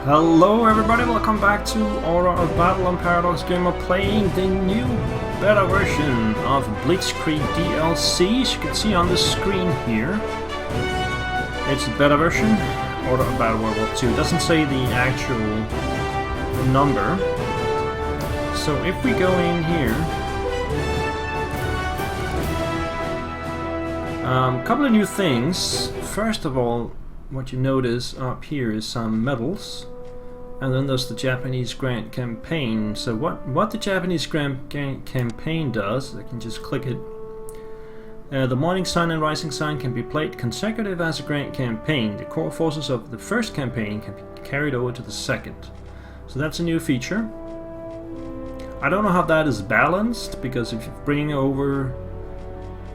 Hello everybody, welcome back to Order of Battle on Paradox Gamer, playing the new beta version of Blitzkrieg DLC. As you can see on the screen here, it's a beta version, Order of Battle World War II. It doesn't say the actual number. So if we go in here, a couple of new things. First of all, what you notice up here is some medals. And then there's the Japanese Grand Campaign. So what the Japanese Grand Campaign does, I can just click it. The Morning Sun and Rising Sun can be played consecutive as a Grand Campaign. The core forces of the first campaign can be carried over to the second. So that's a new feature. I don't know how that is balanced, because if you bring over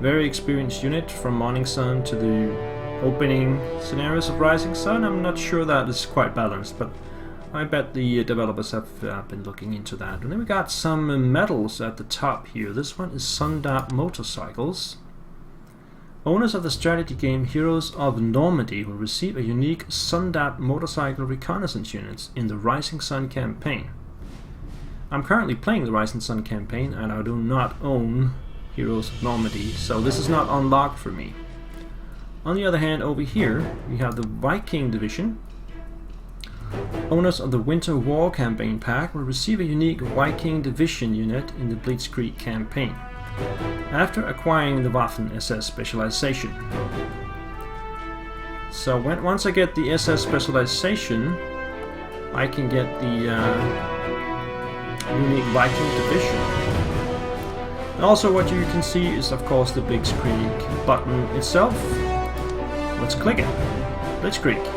very experienced unit from Morning Sun to the opening scenarios of Rising Sun, I'm not sure that is quite balanced, but I bet the developers have been looking into that. And then we got some medals at the top here. This one is Sundat Motorcycles. Owners of the strategy game Heroes of Normandy will receive a unique Sundat motorcycle reconnaissance unit in the Rising Sun campaign. I'm currently playing the Rising Sun campaign and I do not own Heroes of Normandy, so this is not unlocked for me. On the other hand, over here we have the Viking Division. Owners of the Winter War campaign pack will receive a unique Viking Division unit in the Blitzkrieg campaign, after acquiring the Waffen SS specialization. So once I get the SS specialization, I can get the unique Viking Division. And also what you can see is of course the Blitzkrieg button itself. Let's click it. Blitzkrieg.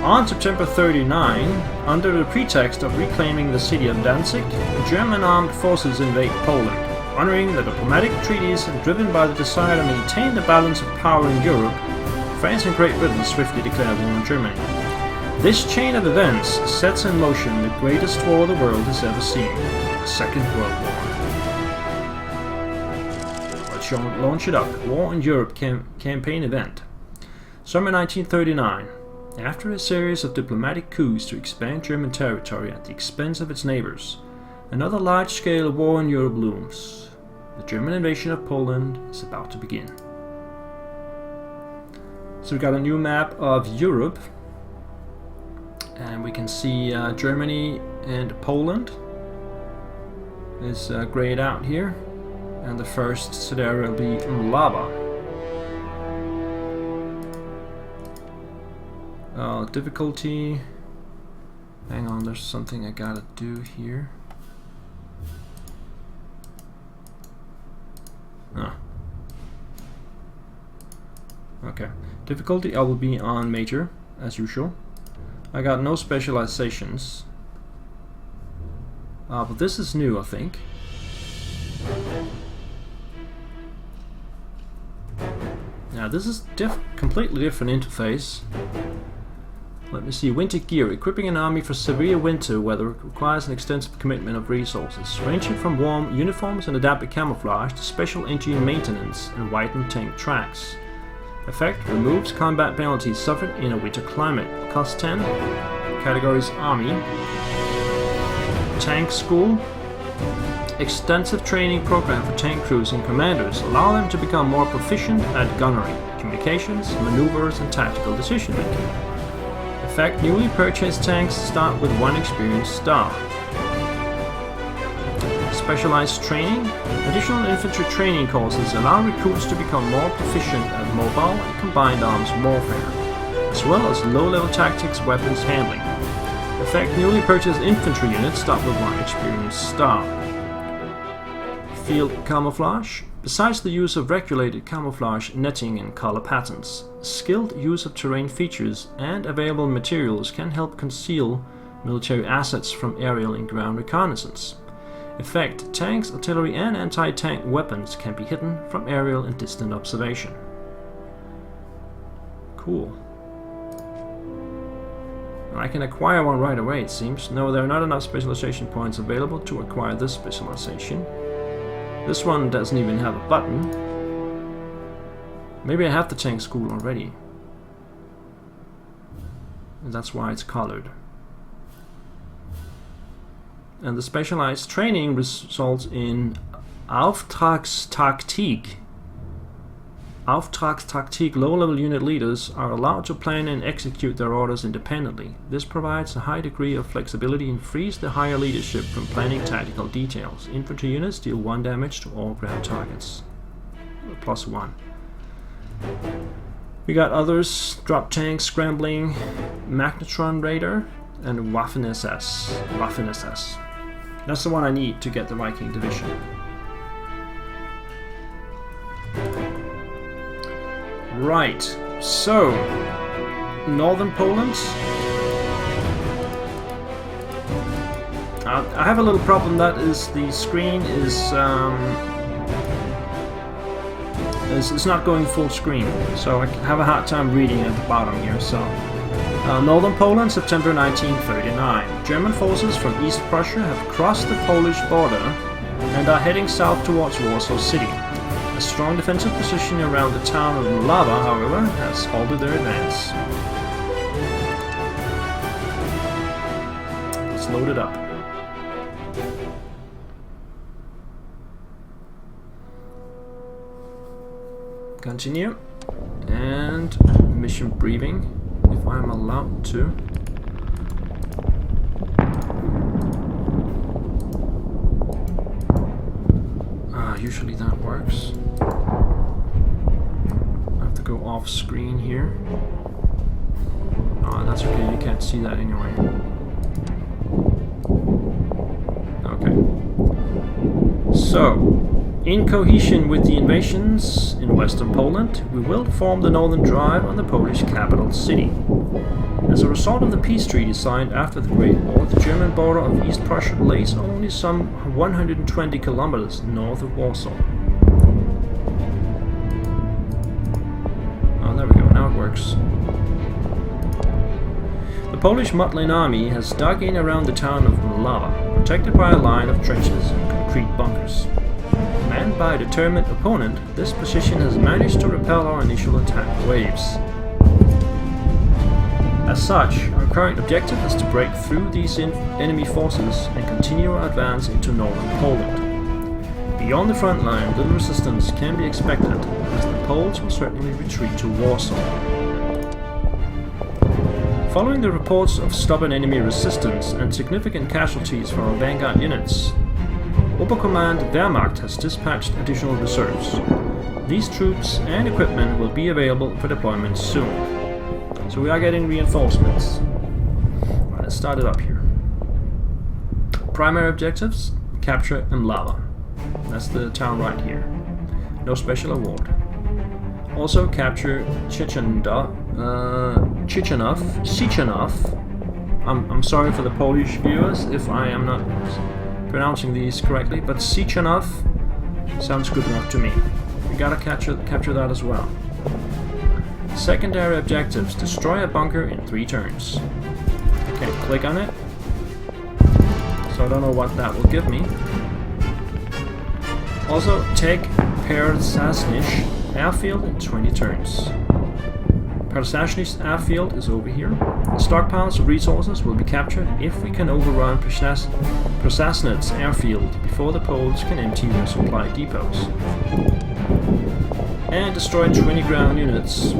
On September 39, under the pretext of reclaiming the city of Danzig, German armed forces invade Poland. Honoring the diplomatic treaties and driven by the desire to maintain the balance of power in Europe, France and Great Britain swiftly declare war on Germany. This chain of events sets in motion the greatest war the world has ever seen, the Second World War. Let's launch it up. War in Europe campaign event. Summer 1939. After a series of diplomatic coups to expand German territory at the expense of its neighbors, another large-scale war in Europe looms. The German invasion of Poland is about to begin. So we got a new map of Europe, and we can see Germany and Poland is grayed out here, and the first scenario will be Mlawa. Difficulty. Hang on, there's something I gotta do here. Okay. Difficulty, I will be on major, as usual. I got no specializations. But this is new, I think. Now this is completely different interface. Let me see. Winter gear. Equipping an army for severe winter weather requires an extensive commitment of resources, ranging from warm uniforms and adapted camouflage to special engine maintenance and widened tank tracks. Effect: removes combat penalties suffered in a winter climate. Cost 10. Categories: Army. Tank School. Extensive training program for tank crews and commanders. Allow them to become more proficient at gunnery, communications, maneuvers, and tactical decision making. Effect: newly purchased tanks start with 1 experienced star. Specialized training. Additional infantry training courses allow recruits to become more proficient at mobile and combined arms warfare, as well as low-level tactics, weapons handling. Effect: newly purchased infantry units start with 1 experienced star. Field camouflage. Besides the use of regulated camouflage, netting, and color patterns, skilled use of terrain features and available materials can help conceal military assets from aerial and ground reconnaissance. Effect: tanks, artillery, and anti-tank weapons can be hidden from aerial and distant observation. Cool. I can acquire one right away, it seems. No, there are not enough specialization points available to acquire this specialization. This one doesn't even have a button. Maybe I have the tank school already. And that's why it's colored. And the specialized training results in Auftragstaktik. Auftragstaktik, low-level unit leaders are allowed to plan and execute their orders independently. This provides a high degree of flexibility and frees the higher leadership from planning tactical details. Infantry units deal 1 damage to all ground targets. +1. We got others, drop tank, scrambling, magnetron raider, and Waffen-SS. Waffen-SS. That's the one I need to get the Viking division. Right, so northern Poland. I have a little problem, that is the screen is it's not going full screen, so I have a hard time reading at the bottom here. So northern Poland, September 1939. German forces from East Prussia have crossed the Polish border and are heading south towards Warsaw City. A strong defensive position around the town of Mlawa, however, has halted their advance. Let's load it up. Continue. And mission briefing, if I'm allowed to. Usually that works. I have to go off screen here. That's okay, you can't see that anyway. Okay. So, in cohesion with the invasions in western Poland, we will form the northern drive on the Polish capital city. As a result of the peace treaty signed after the Great War, the German border of East Prussia lays only some 120 kilometers north of Warsaw. Oh, there we go, now it works. The Polish Muttlin army has dug in around the town of Mlawa, protected by a line of trenches and concrete bunkers. Manned by a determined opponent, this position has managed to repel our initial attack waves. As such, our current objective is to break through these enemy forces and continue our advance into northern Poland. Beyond the front line, little resistance can be expected, as the Poles will certainly retreat to Warsaw. Following the reports of stubborn enemy resistance and significant casualties from our vanguard units, Oberkommand Wehrmacht has dispatched additional reserves. These troops and equipment will be available for deployment soon. So we are getting reinforcements. Right, let's start it up here. Primary objectives: capture Mlawa. That's the town right here. No special award. Also capture Chichanov. I'm sorry for the Polish viewers if I am not pronouncing these correctly, but Sichanov sounds good enough to me. We gotta capture that as well. Secondary objectives: destroy a bunker in 3 turns. Okay, click on it. So I don't know what that will give me. Also, take Persasnysh airfield in 20 turns. Persasnysh airfield is over here. The stockpiles of resources will be captured if we can overrun Persasnysh airfield before the Poles can empty their supply depots. And destroy 20 ground units.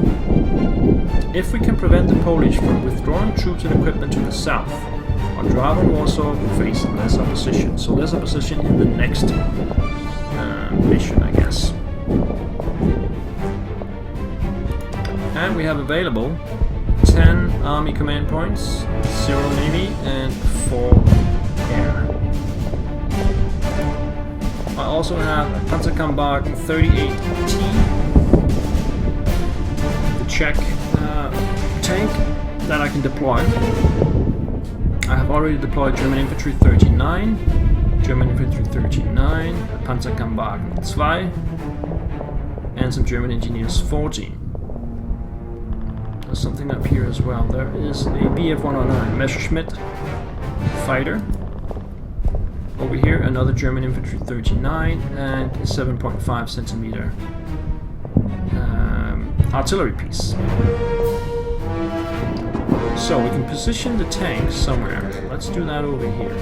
If we can prevent the Polish from withdrawing troops and equipment to the south, our drive on Warsaw will face less opposition. So less opposition in the next mission, I guess. And we have available 10 army command points, 0 navy, and 4 air. I also have a Panzerkampfwagen 38T, the Czech tank that I can deploy. I have already deployed German Infantry 39, German Infantry 39, a Panzerkampfwagen 2, and some German Engineers 40. There's something up here as well. There is a Bf-109 Messerschmitt fighter. Over here, another German Infantry 39 and a 7.5 centimeter artillery piece. So we can position the tanks somewhere. Let's do that over here.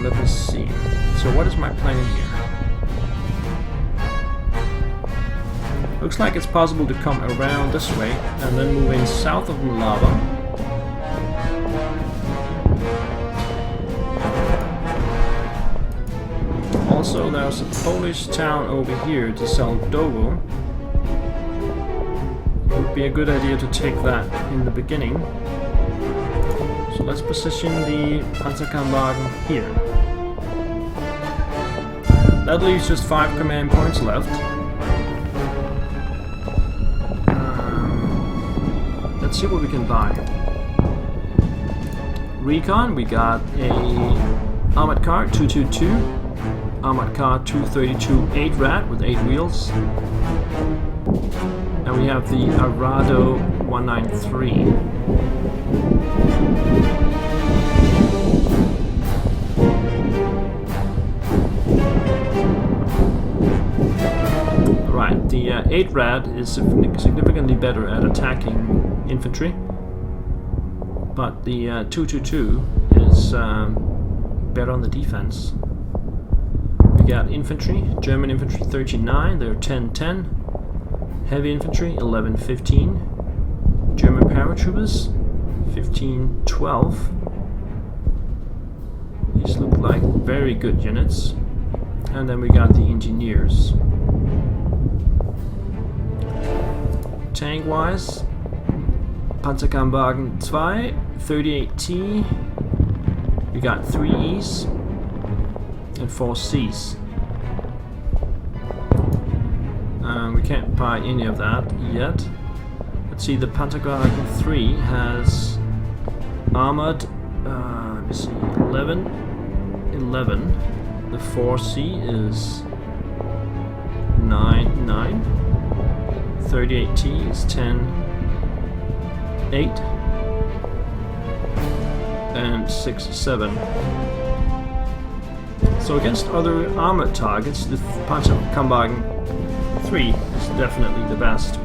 let me see. So what is my plan here? Looks like it's possible to come around this way and then move in south of Mlawa. Also, there's a Polish town over here to Saldovo. It would be a good idea to take that in the beginning. So let's position the Panzerkammwagen here. That leaves just 5 command points left. Let's see what we can buy. Recon, we got a armored car 222, armored car 232 8-rat with 8 wheels, and we have the Arado 193. Right, the 8-rat is significantly better at attacking infantry, but the 222 is better on the defense. We got infantry, German infantry 39, they're 10-10, heavy infantry 11-15, German paratroopers 15-12. These look like very good units. And then we got the engineers. Tank wise, Panzerkammwagen 2, 38T, we got 3 E's and 4 C's. We can't buy any of that yet. Let's see, the Panzerkammwagen 3 has armoured, let me see, 11. The 4C is 9. 38T is 10. 8 and 6, 7. So against other armored targets, the Panzerkammwagen 3 is definitely the best.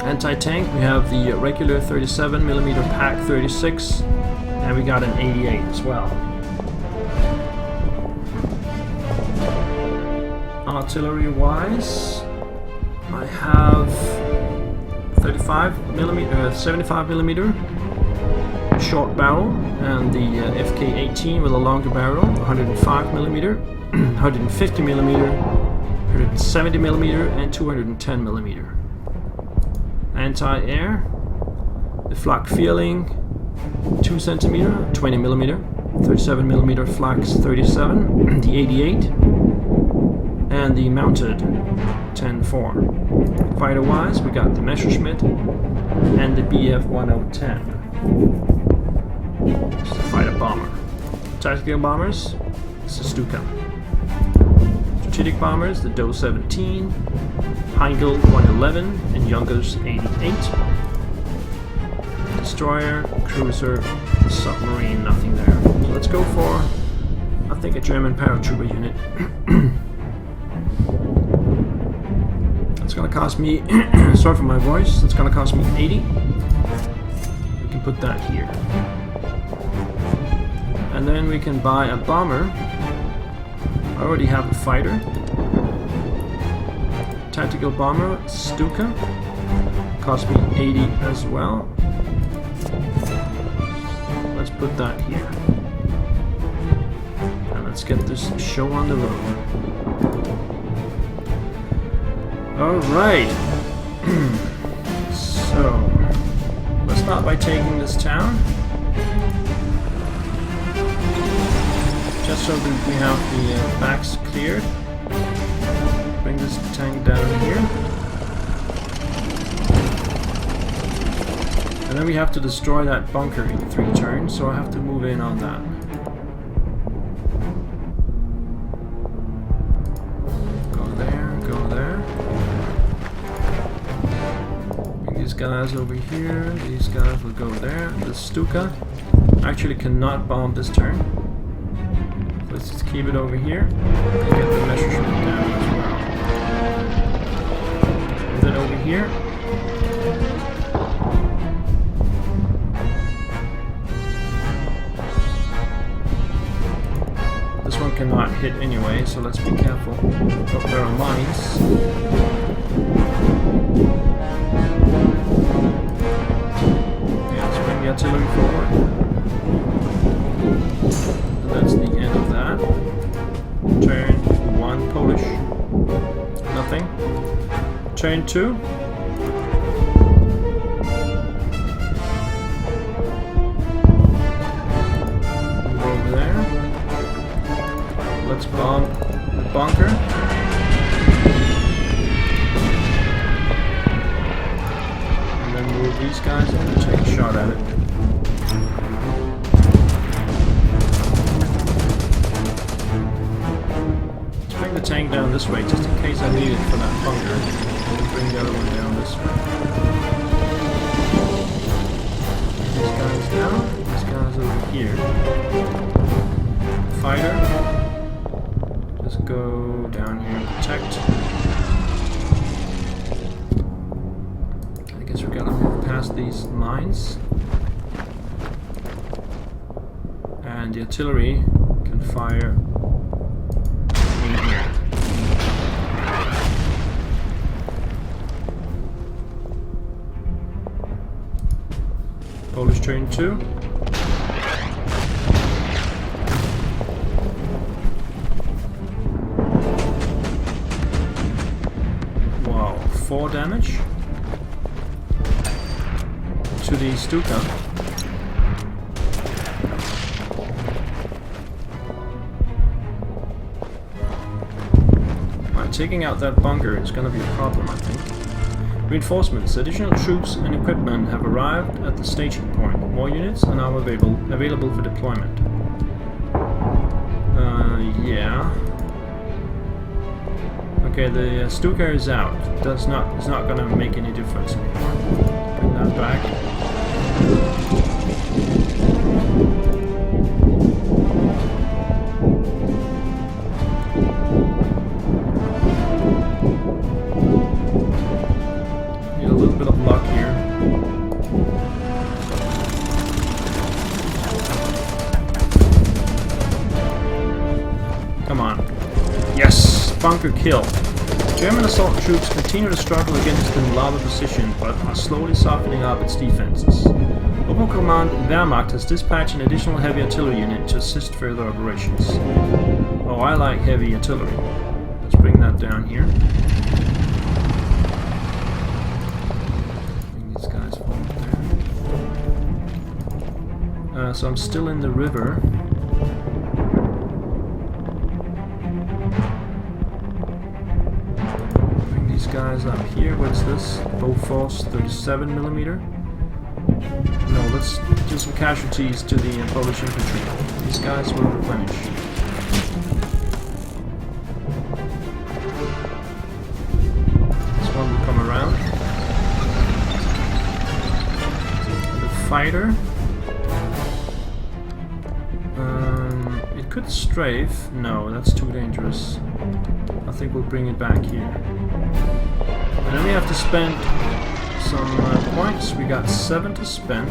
Anti-tank, we have the regular 37mm Pak 36, and we got an 88 as well. Artillery-wise, I have 75mm short barrel and the FK-18 with a longer barrel, 105mm, 150mm, 170mm and 210mm. Anti-air, the flak Feeling 2cm, 20mm, 37mm Flaks 37, the 88, and the mounted 10-4. Fighter wise, we got the Messerschmitt and the Bf-1010. It's a fighter bomber. Tactical bombers, it's the Stuka. Strategic bombers, the Do-17, Heinkel 111, and Junkers 88. Destroyer, cruiser, submarine, nothing there. So let's go for, I think, a German paratrooper unit. It's gonna cost me, sorry for my voice, it's gonna cost me 80. We can put that here. And then we can buy a bomber. I already have a fighter. Tactical bomber, Stuka. Cost me 80 as well. Let's put that here. And let's get this show on the road. Alright. So, let's start by taking this town. Just so that we have the backs cleared. Bring this tank down here. And then we have to destroy that bunker in 3 turns, so I have to move in on that. Go there, go there. Bring these guys over here, these guys will go there. The Stuka actually cannot bomb this turn. Let's just keep it over here and get the Messerschmitt down as well. Then over here. hit anyway, so let's be careful. Oh, there are mines. Yeah, let's bring the artillery forward. And that's the end of that. Turn 1, Polish. Nothing. Turn 2. Let's bomb the bunker. And then move these guys in and take a shot at it. Let's bring the tank down this way just in case I need it for that bunker. We'll bring the other one down this way. These guys down. These guys over here. Fighter. Just go down here and protect. I guess we gotta move past these mines. And the artillery can fire in here. Polish turn 2. Wow, 4 damage to the Stuka. Right, taking out that bunker is going to be a problem, I think. Reinforcements. Additional troops and equipment have arrived at the staging point. More units are now available for deployment. Yeah. Okay, the Stuka is out. It's not going to make any difference anymore. Bring that back. Need a little bit of luck here. Come on. Yes! Bunker kill. German assault troops continue to struggle against the Mlawa position, but are slowly softening up its defenses. Oberkommand Wehrmacht has dispatched an additional heavy artillery unit to assist further operations. Oh, I like heavy artillery. Let's bring that down here. Bring these guys forward there. So I'm still in the river. Guys up here, what's this? Bofors 37mm. No, let's do some casualties to the Polish infantry. These guys will replenish. This one will come around. The fighter. It could strafe. No, that's too dangerous. I think we'll bring it back here. And then we have to spend some points. We got 7 to spend.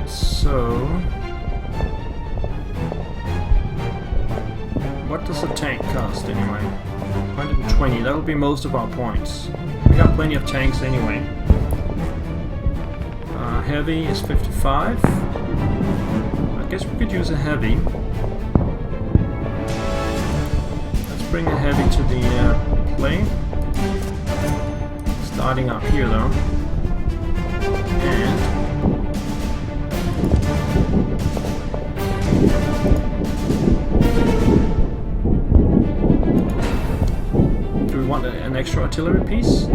So what does a tank cost anyway? 120. That'll be most of our points. We got plenty of tanks anyway. Heavy is 55. I guess we could use a heavy. Bring the heavy to the plane. Starting up here though. And do we want an extra artillery piece?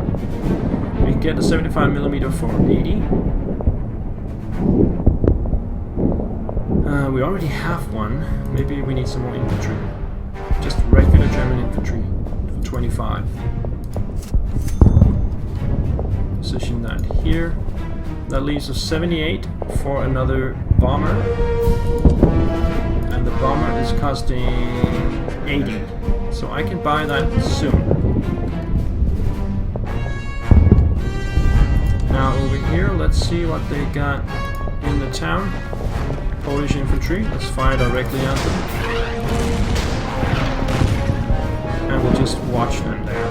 We can get a 75mm for 80. We already have one. Maybe we need some more infantry. Just regular German infantry for 25. Position that here. That leaves us 78 for another bomber. And the bomber is costing 80. So I can buy that soon. Now over here, let's see what they got in the town. Polish infantry. Let's fire directly at them. And we'll just watch them there.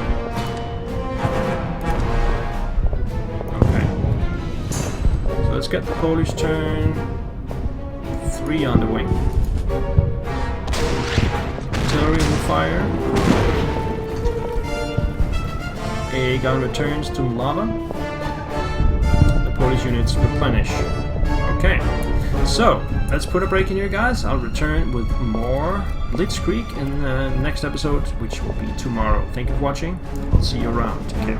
Okay. So let's get the Polish turn. 3 on the wing. Artillery on fire. A gun returns to Mlawa. The Polish units replenish. Okay, so let's put a break in here, guys. I'll return with more Blitzkrieg in the next episode, which will be tomorrow. Thank you for watching. I'll see you around. Take care.